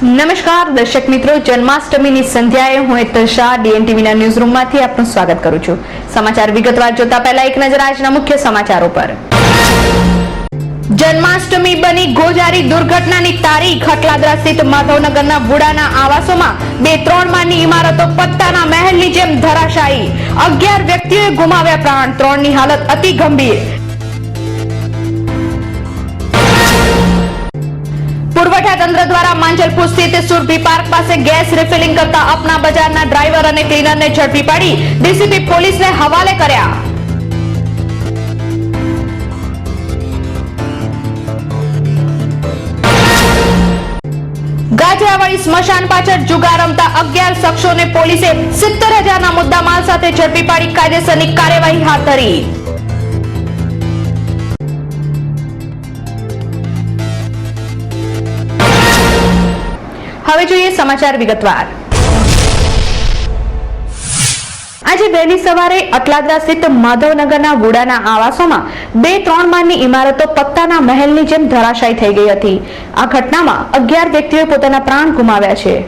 નમસ્કાર દર્શક મિત્રો, જન્માષ્ટમીની સંધ્યાએ હું હેતલ શાહ ડીએનટીવીના ન્યૂઝરૂમમાંથી આપનું સ્વાગત કરું છું। સમાચાર વિગતવાર જોતા પહેલા એક નજર આજના મુખ્ય સમાચારો પર। જન્માષ્ટમી બની ગોજારી દુર્ઘટનાની તારીખ। ખટલાદરા સ્થિત માધવનગરના વુડાના આવાસોમાં 2-3 માળની ઇમારતો પત્તાના મહેલની જેમ ધરાશાયી। 11 વ્યક્તિઓએ ગુમાવ્યા પ્રાણ, 3ની હાલત અતિ ગંભીર। પુરવઠા તંત્ર દ્વારા માંજલપુર સ્થિત સુરભી પાર્ક પાસે ગેસ રિફિલિંગ કરતા અપના બજારના ડ્રાઈવર અને ક્લીનરને ઝડપી પાડી ડીસીપી પોલીસને હવાલે કર્યા। ગાજરાવાડી સ્મશાન પાછળ જુગાર રમતા 11 શખ્સોને પોલીસે 70,000ના મુદ્દામાલ સાથે ઝડપી પાડી કાયદેસરની કાર્યવાહી હાથ ધરી। હવે જોઈએ સમાચાર વિગતવાર। આજે વહેલી સવારે અટલાદરા સ્થિત માધવનગરના વુડાના આવાસોમાં 2-3 માળની ઇમારતો પત્તાના મહેલની જેમ ધરાશાયી થઈ ગઈ હતી। આ ઘટનામાં 11 વ્યક્તિઓએ પોતાના પ્રાણ ગુમાવ્યા છે।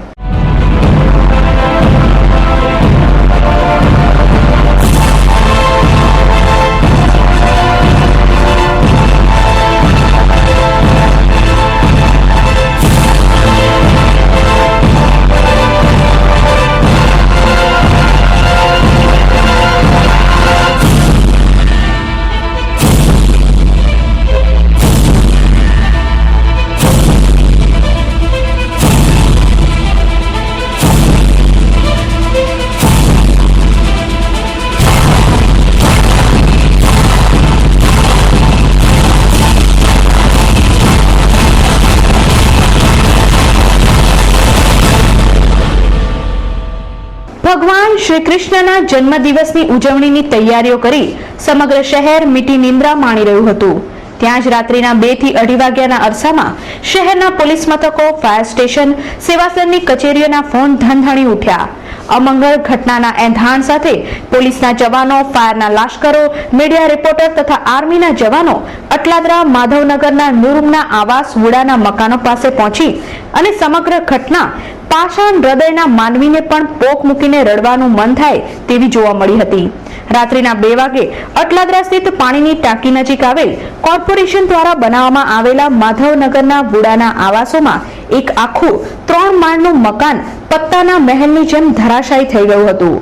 ભગવાન શ્રી કૃષ્ણના જન્મદિવસની ઉજવણીની તૈયારીઓ કરી સમગ્ર શહેર મીઠી નિંદ્રા માણી રહ્યું હતું। ત્યાં જ રાત્રિના 2 થી 2:30 વાગ્યાના અરસામાં શહેરના પોલીસ મથકો, ફાયર સ્ટેશન, સેવાસનની કચેરીઓના ફોન ધણધણી ઉઠ્યા। અમંગળ ઘટનાના એંધાણ સાથે પોલીસના જવાનો, ફાયરના લાશ્કરો, મીડિયા રિપોર્ટર તથા આર્મીના જવાનો અટલાદરા માધવનગરના નૂરુમના આવાસ વુડાના મકાનો પાસે પહોંચી અને સમગ્ર ઘટના પાષાણ હૃદયના માનવીને પણ પોક મૂકીને રડવાનું મન થાય તેવી જોવા મળી હતી। રાત્રિના 2 વાગે અટલાદરા સ્થિત પાણીની ટાંકી નજીક આવેલ કોર્પોરેશન દ્વારા બનાવવામાં આવેલા માધવનગરના વુડાના આવાસોમાં એક આખું 3 માળનું મકાન પત્તાના મહેલની જેમ ધરાશાયી થઈ ગયું હતું।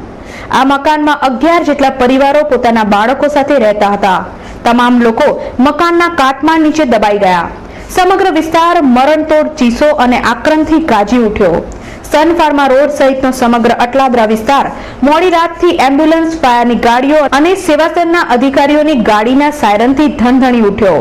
આ મકાનમાં 11 જેટલા પરિવારો પોતાના બાળકો સાથે રહેતા હતા। તમામ લોકો મકાનના કાટમાળ નીચે દબાઈ ગયા। સમગ્ર વિસ્તાર મરણતોડ ચીસો અને આક્રંદથી ગાજી ઉઠ્યો। સન ફાર્મા રોડ સહિતનો સમગ્ર અટલાદરા વિસ્તાર મોડી રાતથી એમ્બ્યુલન્સ, ફાયરની ગાડીઓ અને સેવાસનના અધિકારીઓની ગાડીના સાયરનથી ધણધણી ઉઠ્યો।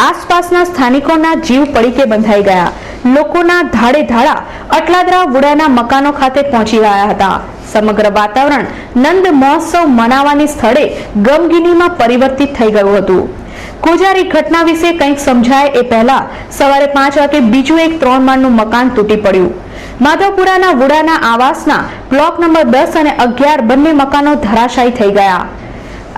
આસપાસના સ્થાનિકોના જીવ પડીકે બંધાઈ ગયા। લોકોના ધાડે ધાડા અટલાદરા વુડાના મકાનો ખાતે પહોંચી ગયા હતા। સમગ્ર વાતાવરણ નંદ મહોત્સવ મનાવવાની સ્થળે ગમગીનીમાં પરિવર્તિત થઈ ગયું હતું। ગોજારી ઘટના વિશે કંઈક સમજાય એ પહેલા સવારે 5 વાગે બીજું એક 3 માળનું મકાન તૂટી પડ્યું। માધવપુરાના વુડાના આવાસના બ્લોક નંબર 10 અને 11 બંને મકાનો ધરાશાયી થઈ ગયા।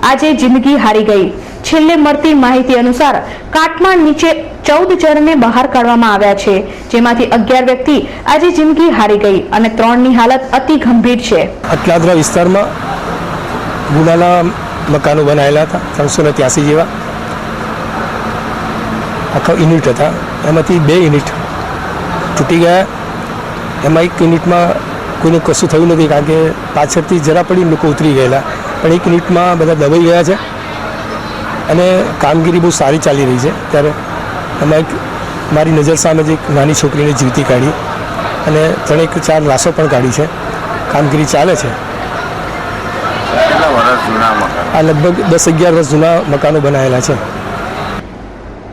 આજે જિંદગી હારી ગઈ। છેલ્લે મળતી માહિતી અનુસાર કાટમાળ નીચે 14 જણને બહાર કાઢવામાં આવ્યા છે, જેમાંથી 11 વ્યક્તિ આજે જિંદગી હારી ગઈ અને 3ની હાલત અતિ ગંભીર છે। અટલાદરા વિસ્તારમાં વુડાના મકાનો બનાવેલા હતા 383 જેવા। આખા યુનિટ હતા, એમાંથી 2 યુનિટ તૂટી ગયા। એમાં એક યુનિટમાં કોઈને કશું થયું નથી, કારણ કે પાછળથી જરા પડી લોકો ઉતરી ગયેલા, પણ એક યુનિટમાં બધા દબાઈ ગયા છે અને કામગીરી બહુ સારી ચાલી રહી છે। ત્યારે એમાં એક મારી નજર સામે જ એક નાની છોકરીને જીવતી કાઢી અને 3-4 લાશો પણ કાઢી છે। કામગીરી ચાલે છે। આ લગભગ 10-11 વર્ષ જૂના મકાનો બનાવેલા છે।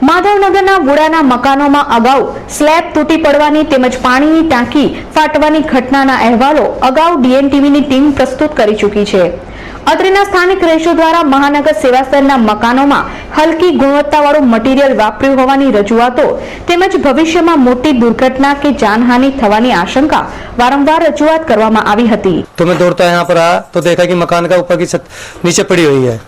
માધવનગરના વુડાના મકાનોમાં અગાઉ સ્લેબ તૂટી પડવાની તેમજ પાણીની ટાંકી ફાટવાની ઘટનાના અહેવાલો અગાઉ ડીએનટીવીની ટીમ પ્રસ્તુત કરી ચૂકી છે। અત્રેના સ્થાનિક રહીશો દ્વારા મહાનગર સેવાસરના મકાનોમાં હલકી ગુણવત્તાવાળું મટીરીયલ વાપર્યું હોવાની રજૂઆતો તેમજ ભવિષ્યમાં મોટી દુર્ઘટના કે જાનહાનિ થવાની આશંકા વારંવાર રજૂઆત કરવામાં આવી હતી। तो मैं दौड़ता यहाँ पर आया तो देखा कि मकान का ऊपर की छत नीचे पड़ी हुई है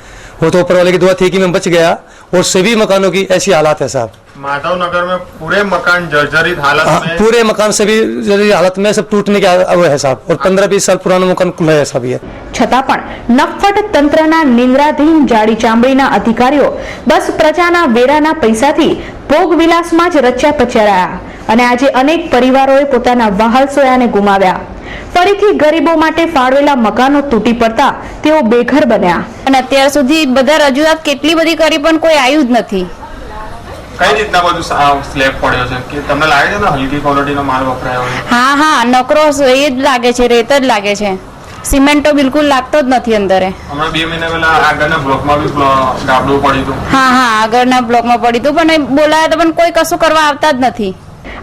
वो तो ऊपर वाले की दुआ थी कि मैं बच गया, और सभी मकानों की ऐसी हालात है साहब। माधव नगर में पूरे मकान जर्जरित हालत में, पूरे मकान सभी जर्जरित हालत में, सब टूटने के वो है साहब, और 15-20 साल पुराना मकान खुला है साहब। ये છતાં પણ નફ્ફટ તંત્રના નિંદ્રાધીન જાડી ચામડીના અધિકારીઓ બસ પ્રજાના વેરાના પૈસાથી ભોગવિલાસમાં જ રચ્યા પચ્યા રહ્યા અને આજે અનેક પરિવારોએ પોતાના વહાલ સોયાને ગુમાવ્યા। ફરીથી ગરીબો માટે ફાળવેલા મકાનો તૂટી પડતા તેઓ બેઘર બન્યા અને અત્યાર સુધી બધા રજૂઆત કેટલી બધી કરી પણ કોઈ આવ્યું જ નથી। કઈ રીતના બધું સ્લેબ પડ્યો છે કે તમને લાગે છે ને હલકી ક્વોલિટીનો માલ વપરાયો હોય? હા નકરો એ જ લાગે છે, રેત જ લાગે છે, સિમેન્ટ તો બિલકુલ લાગતો જ નથી અંદરે। હમણાં 2 મહિના પહેલા આગળના બ્લોકમાં બી ગાબડું પડ્યું હતું। હા આગળના બ્લોકમાં પડી હતું, પણ બોલાયા તો પણ કોઈ કશું કરવા આવતા જ નથી।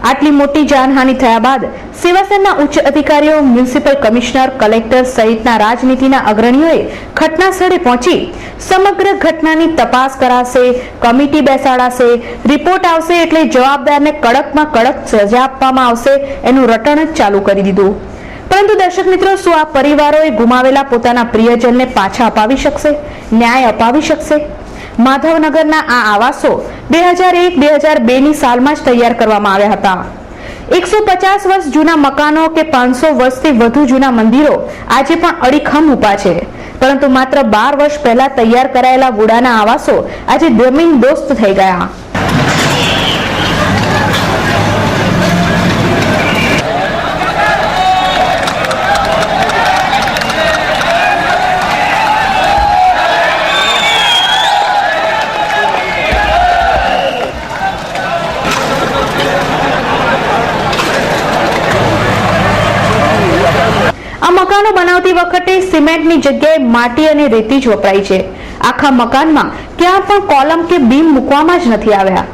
આટલી મોટી જાનહાનિ થયા બાદ શિવસેનાના ઉચ્ચ અધિકારીઓ, મ્યુનિસિપલ કમિશનર, કલેક્ટર સહિતના રાજનીતિના અગ્રણીઓએ ઘટના સ્થળે પહોંચી સમગ્ર ઘટનાની તપાસ કરાશે, કમિટી બેસાડાશે, રિપોર્ટ આવશે એટલે જવાબદારને કડકમાં કડક સજા આપવામાં આવશે એનું રટણ જ ચાલુ કરી દીધું। પરંતુ દર્શક મિત્રો, શું આ પરિવારોએ ગુમાવેલા પોતાના પ્રિયજનને પાછા અપાવી શકશે? ન્યાય અપાવી શકશે? માધવનગરના આ આવાસો 2001-2002ની સાલમાં જ તૈયાર કરવામાં આવ્યા હતા। 150 વર્ષ જૂના મકાનો કે 500 વર્ષથી વધુ જૂના મંદિરો આજે પણ અડીખમ ઊભા છે, પરંતુ માત્ર 12 વર્ષ પહેલા તૈયાર કરાયેલા વુડાના આવાસો આજે જમીન દોસ્ત થઈ ગયા। આ મકાનો બનાવતી વખતે સિમેન્ટની જગ્યાએ માટી અને રેતી જ વપરાઈ છે। આખા મકાનમાં ક્યાં પણ કોલમ કે બીમ મૂકવામાં જ નથી આવ્યા।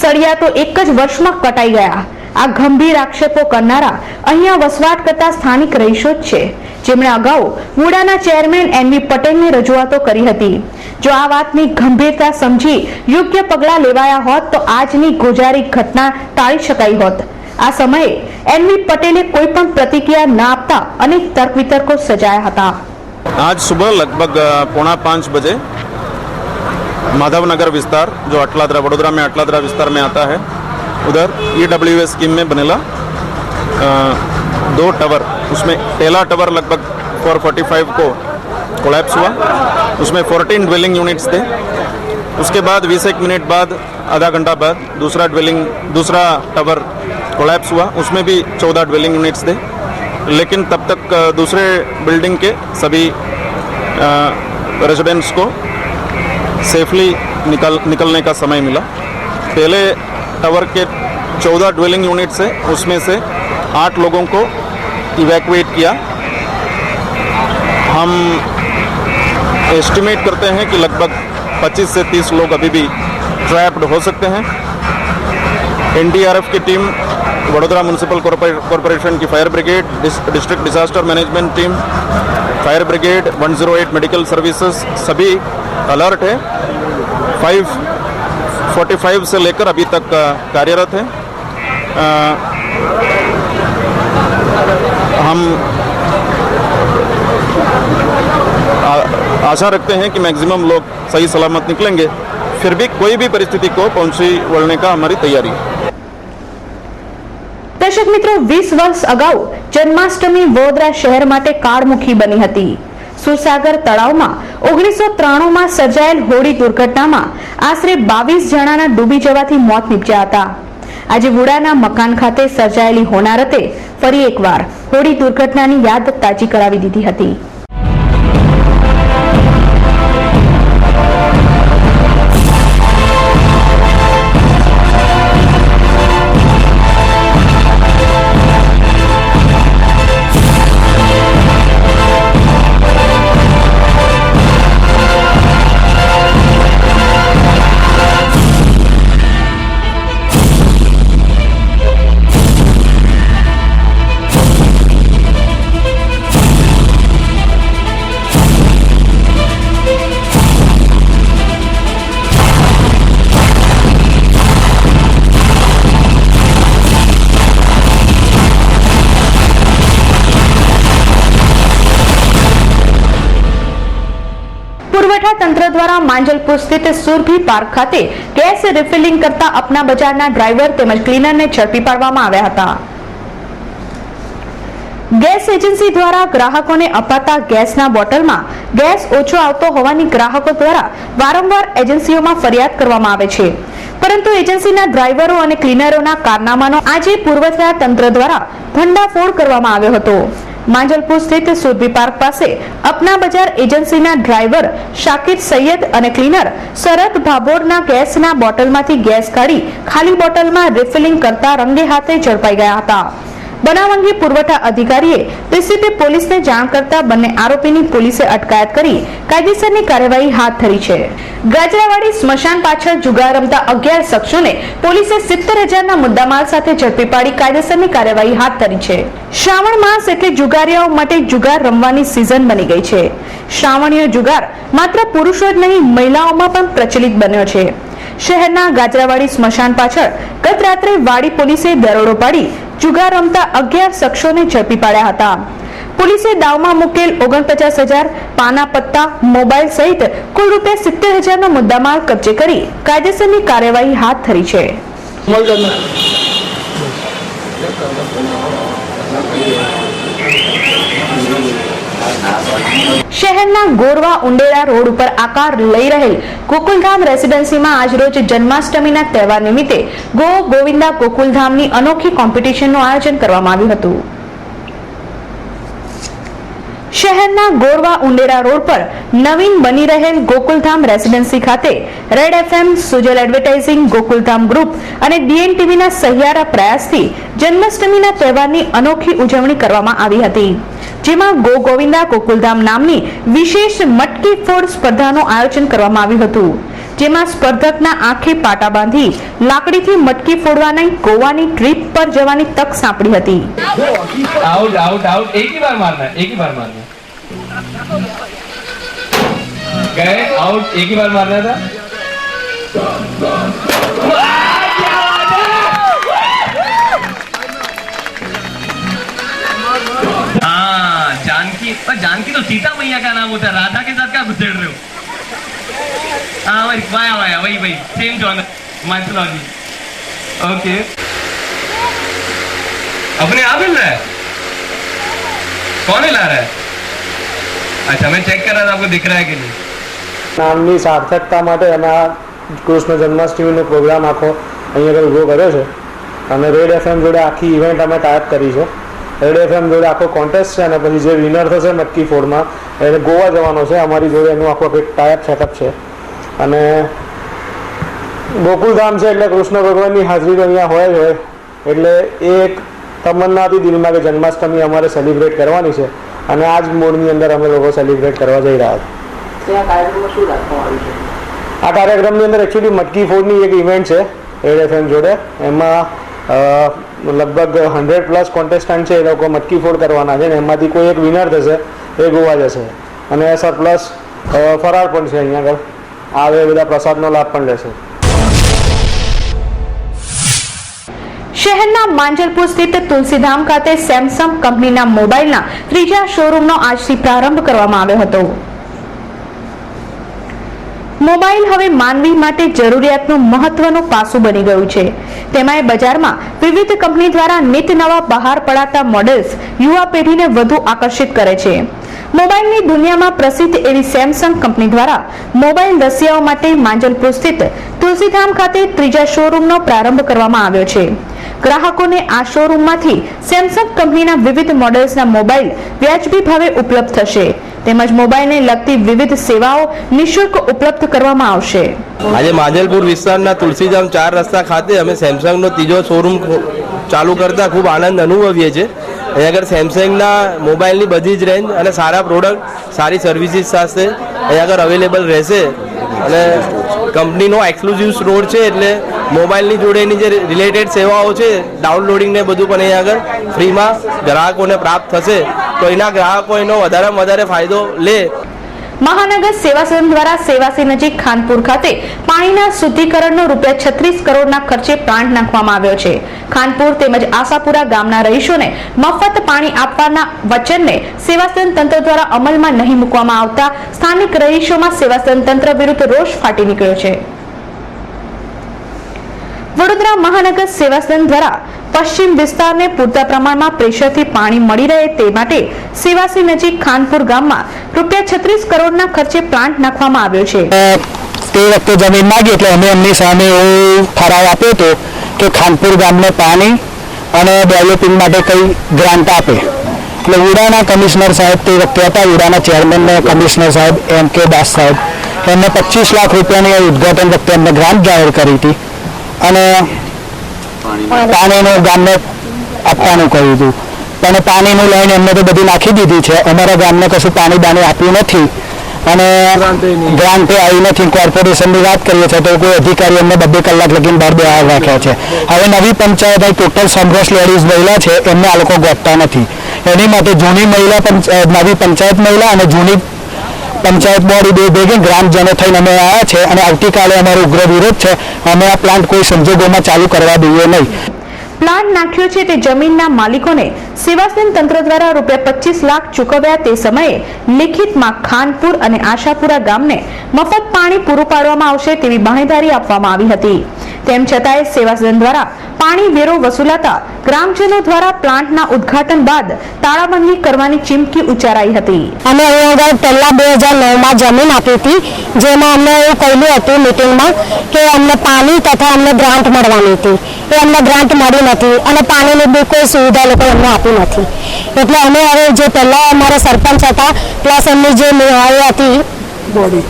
સળિયા તો એક જ વર્ષમાં કટાઈ ગયા। આ ગંભીર આક્ષેપો કરનારા અહીંયા વસવાટ કરતા સ્થાનિક રહીશો જ છે, જેમણે અગાઉ વુડાના ચેરમેન NV પટેલને રજૂઆતો કરી હતી। જો આ વાતની ગંભીરતા સમજી યોગ્ય પગલાં લેવાયા હોત તો આજની ગોજારી ઘટના ટાળી શકાઈ હોત। આ સમયે NV પટેલે કોઈ પણ પ્રતિક્રિયા ન આપતા અનેક તર્ક વિતર્કો સર્જાયા હતા। आज सुबह लगभग 4:45 बजे माधवनगर विस्तार, जो अटलादरा, वडोदरा में अटलादरा विस्तार में आता है, उधर EWS स्कीम में बनेला 2 टावर, उसमें पहला टावर लगभग 445 को कोलैप्स हुआ। उसमें 14 ड्वेलिंग यूनिट्स थे। उसके बाद 20 मिनट बाद, आधा घंटा बाद दूसरा टावर कोलैप्स हुआ। उसमें भी 14 ड्वेलिंग यूनिट्स थे, लेकिन तब तक दूसरे बिल्डिंग के सभी रेजिडेंट्स को सेफली निकलने का समय मिला। पहले टावर के 14 ड्वेलिंग यूनिट से उसमें से 8 लोगों को इवैक्यूएट किया। हम एस्टिमेट करते हैं कि लगभग 25 से 30 लोग अभी भी ट्रैप्ड हो सकते हैं। NDRF की टीम, वडोदरा म्यूनिसिपल कॉरपोरेशन की fire brigade, district disaster management team, fire brigade, 108 medical services सभी अलर्ट है। 5:45 से लेकर अभी तक कार्यरत है। हम आशा रखते हैं कि मैक्सिमम लोग सही सलामत निकलेंगे। फिर भी कोई भी परिस्थिति को पहुंची वळने का हमारी तैयारी है। દર્શક મિત્રો, 20 વર્ષ અગાઉ જન્માષ્ટમી વડોદરા શહેર માટે કાળમુખી બની હતી। સુરસાગર તળાવમાં 1993માં સર્જાયેલ હોળી દુર્ઘટનામાં આશરે 22 જણાના ડૂબી જવાથી મોત નીપજ્યા હતા। આજે વુડાના મકાન ખાતે સર્જાયેલી હોનારતે ફરી એકવાર હોળી દુર્ઘટનાની યાદ તાજી કરાવી દીધી હતી। પુરવઠા તંત્ર દ્વારા માંજલપુર સ્થિત સુરભી પાર્ક ખાતે ગેસ રિફિલિંગ કરતા અપના બજારના ડ્રાઈવર તેમજ ક્લીનરને ઝડપી પાડવામાં આવ્યા હતા. ગેસ એજન્સી દ્વારા ગ્રાહકોને અપાતા ગેસના બોટલમાં ગેસ ઓછો આવતો હોવાની ગ્રાહકો દ્વારા વારંવાર એજન્સીઓમાં ફરિયાદ કરવામાં આવે છે, પરંતુ એજન્સીના ડ્રાઈવરો અને ક્લીનરોના કારનામાનો આજે પુરવઠા તંત્ર દ્વારા ભંડાફોડ કરવામાં આવ્યો હતો. માંજલપુર સ્થિત સુરભી પાર્ક પાસે અપના બજાર એજન્સીના ડ્રાઈવર શાકિર સૈયદ અને ક્લીનર શરદ ભાભોરના ગેસના બોટલમાંથી ગેસ કાઢી ખાલી બોટલમાં રિફિલિંગ કરતા રંગે હાથે ઝડપાઈ ગયા હતા. બનાવ અંગે પુરવઠા અધિકારીએ પીસીપી પોલીસને જાણ કરતા બંને આરોપીની પોલીસે અટકાયત કરી કાયદેસરની કાર્યવાહી હાથ ધરી છે. ગાજરાવાડી સ્મશાન પાછળ જુગાર રમતા 11 શખ્સોને પોલીસે 70,000ના મુદ્દામાલ સાથે ઝડપી પાડી કાયદેસરની કાર્યવાહી હાથ ધરી છે. શ્રાવણ માસ એટલે જુગારીયાઓ માટે જુગાર રમવાની સિઝન બની ગઈ છે. શ્રાવણીય જુગાર માત્ર પુરુષો જ નહીં, મહિલાઓમાં પણ પ્રચલિત બન્યો છે. શહેરના ગાજરાવાડી સ્મશાન પાછળ ગત રાત્રે વાડી પોલીસે દરોડો પાડી જુગાર રમતા 11 શખ્સોને ઝડપી પાડ્યા હતા. પોલીસે દાવમાં મૂકેલ 49,000 પાના પત્તા, મોબાઈલ સહિત કુલ રૂપિયા 70,000નો મુદ્દામાલ કબજે કરી કાયદેસરની કાર્યવાહી હાથ ધરી છે. શહેરના ગોરવા ઉંડેરા રોડ ઉપર આકાર લઈ રહેલ ગોકુલધામ રેસિડેન્સીમાં આજરોજ જન્માષ્ટમીના તહેવાર નિમિત્તે ગો ગોવિંદા ગોકુલધામની અનોખી કોમ્પિટિશનનું આયોજન કરવામાં આવ્યું હતું. શહેરના ગોરવા ઉંડેરા રોડ પર નવીન બની રહેલ ગોકુલધામ રેસિડેન્સી ખાતે red FM, Sujal advertising, Gokuldham group અને DNTVના સહિયારા પ્રયાસથી જન્માષ્ટમીના તહેવારની અનોખી ઉજવણી કરવામાં આવી હતી, જેમાં ગો ગોવિંદા ગોકુલધામ નામની વિશેષ મટકી ફોડ સ્પર્ધાનું આયોજન કરવામાં આવ્યું હતું, જેમાં સ્પર્ધકના આંખે પાટા બાંધી લાકડીથી મટકી ફોડવાની ગોવાની ટ્રીપ પર જવાની તક સાંપડી હતી. आउट आउट आउट एक ही बार मारना है, एक ही बार मारना है. गए आउट, एक ही बार मारना था. हाँ, जानकी, पर जानकी तो सीता मैया का नाम होता है, राधा के साथ क्या घुसेड़ रहे हो? हाँ वही वही सेम जॉनर माइथोलॉजी. ओके, अपने आप हिल रहा है, कौन हिला रहा है? अच्छा, मैं चेक कर रहा था आपको दिख रहा है कि नहीं. નામની સાર્થકતા માટે અમે આ કૃષ્ણ જન્માષ્ટમીનો પ્રોગ્રામ આખો અહીંયા આગળ ઊભો કર્યો છે અને રેડ FM જોડે આખી ઇવેન્ટ અમે ટાઈપ કરી છે. રેડ FM જોડે આખો કોન્ટેસ્ટ છે અને પછી જે વિનર થશે મટકી ફોડમાં એને ગોવા જવાનો છે. અમારી જોડે એનું આખો ટાઈપ સેટઅપ છે અને ગોકુલધામ છે એટલે કૃષ્ણ ભગવાનની હાજરી તો અહીંયા હોય જ હોય, એટલે એ એક તમન્ના હતી દિલમાં કે જન્માષ્ટમી અમારે સેલિબ્રેટ કરવાની છે અને આ જ મોડની અંદર અમે લોકો સેલિબ્રેટ કરવા જઈ રહ્યા છીએ. આ કાર્યક્રમની અંદર એકચ્યુઅલી મટકી ફોડની એક ઇવેન્ટ છે રેડ FM જોડે. એમાં લગભગ 100+ કોન્ટેસ્ટન્ટ છે, એ લોકો મટકી ફોડ કરવાના છે ને એમાંથી કોઈ એક વિનર થશે એ ગોવા જશે અને સરપ્લસ ફરાળ પણ છે. અહીંયા આગળ આવે બધા પ્રસાદનો લાભ પણ લેશે. શહેરના માંજલપુર સ્થિત તુલસીધામ ખાતે સેમસંગ કંપનીના મોબાઈલના ત્રીજા શોરૂમનો આજથી પ્રારંભ કરવામાં આવ્યો હતો. મોબાઈલ હવે માનવી માટે જરૂરિયાતનું મહત્વનું પાસું બની ગયું છે. તેમાંય બજારમાં વિવિધ કંપની દ્વારા નિત નવા બહાર પડાતા મોડેલ્સ યુવા પેઢીને વધુ આકર્ષિત કરે છે. મોબાઈલની દુનિયામાં પ્રસિદ્ધ એવી સેમસંગ કંપની દ્વારા મોબાઈલ રસિયાઓ માટે માંજલપુર સ્થિત તુલસીધામ ખાતે ત્રીજા શોરૂમનો પ્રારંભ કરવામાં આવ્યો છે. ગ્રાહકોને આ શોરૂમમાંથી સેમસંગ કંપનીના વિવિધ મોડેલ્સના મોબાઈલ વ્યાજબી ભાવે ઉપલબ્ધ થશે, તેમજ મોબાઈલને લગતી વિવિધ સેવાઓ નિઃશુલ્ક ઉપલબ્ધ કરવામાં આવશે. આજે માંજલપુર વિસ્તારના તુલસીધામ 4 રસ્તા ખાતે અમે સેમસંગનો ત્રીજો શોરૂમ ચાલુ કરતા ખૂબ આનંદ અનુભવીએ છીએ. અહીંયા આગળ સેમસંગના મોબાઈલની બધી જ રેન્જ અને સારા પ્રોડક્ટ, સારી સર્વિસીસ સાથે અહીંયા આગળ અવેલેબલ રહેશે અને કંપનીનો એક્સક્લુઝિવ સ્ટોર છે એટલે મોબાઈલની જોડેની જે રિલેટેડ સેવાઓ છે, ડાઉનલોડિંગ ને બધું પણ અહીંયા આગળ ફ્રીમાં ગ્રાહકોને પ્રાપ્ત થશે, તો એના ગ્રાહકો એનો વધારેમાં વધારે ફાયદો લે. મહાનગર સેવા સદન દ્વારા સેવાસી નજીક ખાનપુર ખાતે પાણીના શુદ્ધિકરણનો ₹36 કરોડના ખર્ચે પ્લાન્ટ નાખવામાં આવ્યો છે. ખાનપુર તેમજ આશાપુરા ગામના રહીશોને મફત પાણી આપવાના વચનને સેવા સદન તંત્ર દ્વારા અમલમાં નહીં મૂકવામાં આવતા સ્થાનિક રહીશોમાં સેવા સદન તંત્ર વિરુદ્ધ રોષ ફાટી નીકળ્યો છે. વડોદરા મહાનગર સેવા સદન દ્વારા પશ્ચિમ વિસ્તારને પૂરતા પ્રમાણમાં પ્રેશરથી પાણી મળી રહે તે માટે સેવાસી નજીક ખાનપુર ગામમાં ₹36 કરોડના ખર્ચે પ્લાન્ટ નાખવામાં આવ્યો છે. તે વખતે જમીન માંગી એટલે અમે એમની સામે એવો ઠરાવ આપ્યો હતો કે ખાનપુર ગામને પાણી અને ડેવલપિંગ માટે કઈ ગ્રાન્ટ આપે. એટલે ઉડાના કમિશનર સાહેબ તે વખતે હતા, ઉડાના ચેરમેન કમિશનર સાહેબ M.K. દાસ સાહેબ, એમને 25 લાખ રૂપિયાની ઉદ્ઘાટન વખતે એમને ગ્રાન્ટ જાહેર કરી હતી અને પાણીનું ગામને આપવાનું કહ્યું હતું. પણ પાણીનું લાઈન એમને તો બધી નાખી દીધી છે. અમારા ગામને કશું પાણી બાણી આપ્યું નથી અને ગ્રાન્ટે આવી નથી. કોર્પોરેશનની વાત કરીએ છીએ તો કોઈ અધિકારી એમને 2 કલાક લગીને બહાર બેહાર રાખ્યા છે. હવે નવી પંચાયત ટોટલ સંઘર્ષ લેડીઝ મહિલા છે, એમને આ લોકો ગોતતા નથી. એની માટે જૂની મહિલા નવી પંચાયત મહિલા અને જૂની પંચાયત બોર્ડ બે ભેગી ગ્રામજનો થઈને અમે આવ્યા છે અને આવતીકાલે અમારો ઉગ્ર વિરોધ છે. અમે આ પ્લાન્ટ કોઈ સંજોગોમાં ચાલુ કરવા દઈએ નહીં. પ્લાન્ટ નાખ્યો છે તે જમીનના માલિકોને સેવાસદન તંત્ર દ્વારા ₹25 લાખ ચૂકવ્યા તે સમયે લિખિતમાં ખાનપુર અને આશાપુરા ગામને મફત પાણી પૂરું પાડવામાં આવશે તેવી બાંહેધરી આપવામાં આવી હતી. તેમ છતાંય સેવાસદન દ્વારા પાણી વેરો વસૂલાતા ગ્રામજનો દ્વારા પ્લાન્ટના ઉદ્ઘાટન બાદ તાળાબંધી કરવાની ચીમકી ઉચ્ચારાઈ હતી. અમે અહીંયા આગળ પહેલા 2009માં જમીન આપી હતી, જેમાં અમને એવું કહ્યું હતું મિટિંગમાં કે અમને પાણી તથા અમને ગ્રાન્ટ મળવાની હતી. એ અમને ગ્રાન્ટ મળી નથી અને પાણીની બી કોઈ સુવિધા લોકો અમને આપી નથી. એટલે અમે હવે જે પહેલા અમારા સરપંચ હતા પ્લસ એમની જે હતી બોડી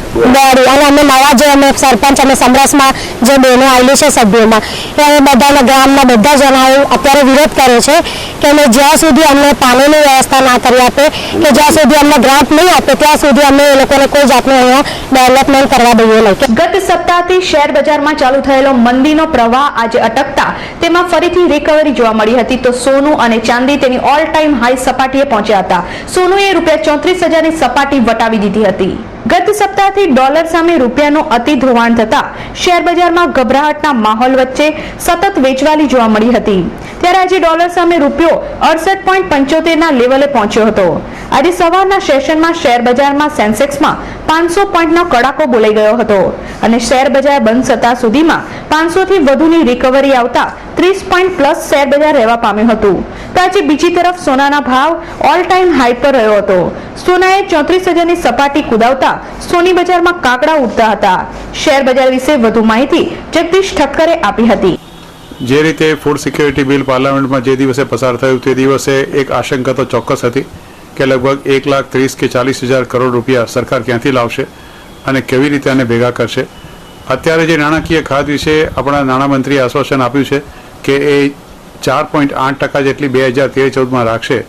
અને અમે નવા જે અમે સરપંચ અને સમરસમાં જે બહેનો આવેલી છે સભ્યોમાં એ અમે બધાના ગામના બધા જણાઓ અત્યારે વિરોધ કરે છે કે અમે જ્યાં સુધી અમને પાણીની વ્યવસ્થા ના કરી આપે કે જ્યાં સુધી અમને ગ્રાન્ટ નહીં આપે ત્યાં સુધી અમે એ લોકોને કોઈ જાતનું અહીંયા ડેવલપમેન્ટ કરવા દઈએ નહીં. ગત સપ્તાહથી શેર બજારમાં ચાલુ થયેલો મંદીનો પ્રવાહ આજે અટકતા તેમાં ફરીથી રિકવરી જોવા મળી હતી. તો સોનું અને ચાંદી તેની ઓલ ટાઈમ હાઈ સપાટીએ પહોંચ્યા હતા. સોનુએ ₹34,000ની સપાટી વટાવી દીધી હતી. ગત સપ્તાહથી ડોલર સામે રૂપિયાનું અતિ ધોવાણ થતા શેર બજારમાં ગભરાટના માહોલ વચ્ચે સતત વેચવાલી જોવા મળી હતી. ત્યારે આજે ડોલર સામે રૂપિયો 68.75ના લેવલે પહોંચ્યો હતો. આજે સવારના સેશનમાં શેર બજારમાં સેન્સેક્સમાં 500 પોઈન્ટનો કડાકો બોલાઈ ગયો હતો અને શેર બજાર બંધ થતા સુધીમાં 500 થી વધુની રિકવરી આવતા 30 પોઈન્ટ પ્લસ શેર બજાર રહેવા પામ્યું હતું. તો આજે બીજી તરફ સોનાના ભાવ ઓલ ટાઈમ હાઈ પર રહ્યો હતો. સોનાએ 34,000ની સપાટી કુદાવતા સોની બજારમાં કાકડા ઉડતા હતા. શેર બજાર વિશે વધુ માહિતી જગદીશ ઠક્કરે આપી હતી. જે રીતે ફૂડ સિક્યોરિટી બિલ પાર્લામેન્ટમાં જે દિવસે પસાર થયું તે દિવસે એક આશંકા તો ચોક્કસ હતી કે લગભગ 1,30,000 કે 40,000 કરોડ રૂપિયા સરકાર ક્યાંથી લાવશે અને કેવી રીતે આને ભેગા કરશે. અત્યારે જે નાણાકીય ખાધ વિશે આપણા નાણામંત્રીએ આશ્વાસન આપ્યું છે કે એ 4.8% જેટલી 2013-14માં રાખશે.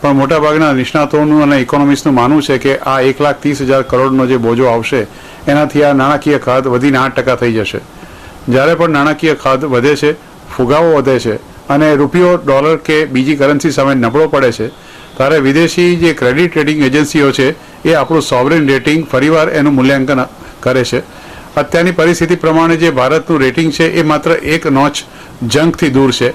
પણ મોટાભાગના નિષ્ણાતોનું અને ઇકોનોમિસ્ટનું માનવું છે કે આ 1,30,000 કરોડનો જે બોજો આવશે એનાથી આ નાણાકીય ખાધ વધીને 8% થઈ જશે. જ્યારે પણ નાણાકીય ખાધ વધે છે, ફુગાવો વધે છે અને રૂપિયો ડોલર કે બીજી કરન્સી સામે નબળો પડે છે ત્યારે વિદેશી જે ક્રેડિટ રેટિંગ એજન્સીઓ છે એ આપણું સોવરેન રેટિંગ ફરીવાર એનું મૂલ્યાંકન કરે છે. અત્યારની પરિસ્થિતિ પ્રમાણે જે ભારતનું રેટિંગ છે એ માત્ર એક નોચ જંકથી દૂર છે.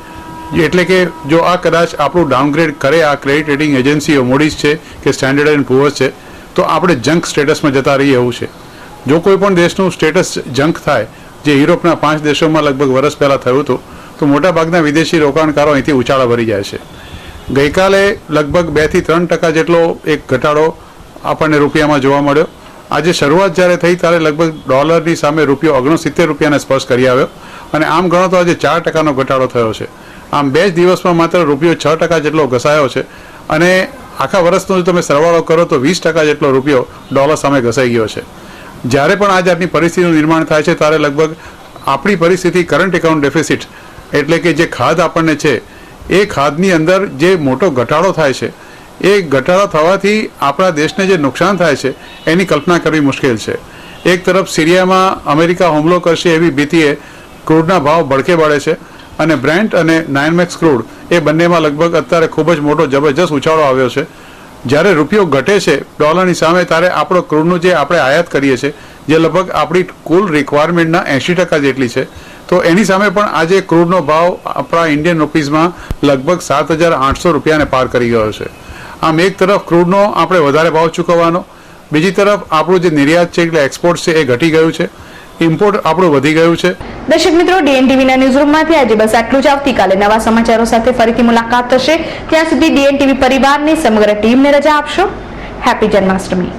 એટલે કે જો આ કદાચ આપણું ડાઉનગ્રેડ કરે આ ક્રેડિટ રેટિંગ એજન્સીઓ મોડીઝ છે કે સ્ટેન્ડર્ડ એન્ડ પુઅર્સ છે તો આપણે જંક સ્ટેટસમાં જતા રહીએ એવું છે. જો કોઈ પણ દેશનું સ્ટેટસ જંક થાય, જે યુરોપના 5 દેશોમાં લગભગ વર્ષ પહેલાં થયું હતું, તો મોટાભાગના વિદેશી રોકાણકારો અહીંથી ઉછાળા ભરી જાય છે. ગઈકાલે લગભગ 2 થી 3% જેટલો એક ઘટાડો આપણને રૂપિયામાં જોવા મળ્યો. આજે શરૂઆત જ્યારે થઈ ત્યારે લગભગ ડોલરની સામે રૂપિયો 69 રૂપિયાને સ્પર્શ કરી આવ્યો અને આમ ગણો તો આજે 4%નો ઘટાડો થયો છે. આમ 2 દિવસમાં માત્ર રૂપિયો 6% જેટલો ઘસાયો છે અને આખા વર્ષનો જો તમે સરવાળો કરો તો 20% જેટલો રૂપિયો ડોલર સામે ઘસાઈ ગયો છે. જ્યારે પણ આ જાતની પરિસ્થિતિનું નિર્માણ થાય છે ત્યારે લગભગ આપણી પરિસ્થિતિ કરંટ એકાઉન્ટ ડેફિસિટ એટલે કે જે ખાધ આપણને છે એ ખાધની અંદર જે મોટો ઘટાડો થાય છે એ ઘટાડો થવાથી આપણા દેશને જે નુકસાન થાય છે એની કલ્પના કરવી મુશ્કેલ છે. એક તરફ સિરિયામાં અમેરિકા હુમલો કરશે એવી ભીતિએ ક્રૂડના ભાવ ભડકે પડે છે અને બ્રેન્ટ અને નાઇનમેક્સ ક્રૂડ એ બંનેમાં લગભગ અત્યારે ખૂબ જ મોટો જબરજસ્ત ઉછાળો આવ્યો છે. જ્યારે રૂપિયો ઘટે છે ડોલરની સામે, ત્યારે આપણો ક્રૂડનું જે આપણે આયાત કરીએ છીએ, જે લગભગ આપણી કુલ રિક્વાયરમેન્ટના 80% જેટલી છે, તો એની સામે પણ આજે ક્રૂડનો ભાવ આપણા ઇન્ડિયન રૂપીઝમાં લગભગ 7,800 રૂપિયાને પાર કરી ગયો છે. આમ એક તરફ ક્રૂડનો આપણે વધારે ભાવ ચૂકવવાનો, બીજી તરફ આપણું જે નિર્યાત છે એટલે એક્સપોર્ટ છે એ ઘટી ગયું છે, ઇમ્પોર્ટ આપણું વધી ગયું છે. દર્શક મિત્રો, DNTVના ન્યૂઝરૂમમાંથી આજે બસ આટલું જ. આવતીકાલે નવા સમાચારો સાથે ફરીથી મુલાકાત થશે. ત્યાં સુધી DNTV પરિવારની સમગ્ર ટીમને રજા આપશો. હેપી જન્માષ્ટમી.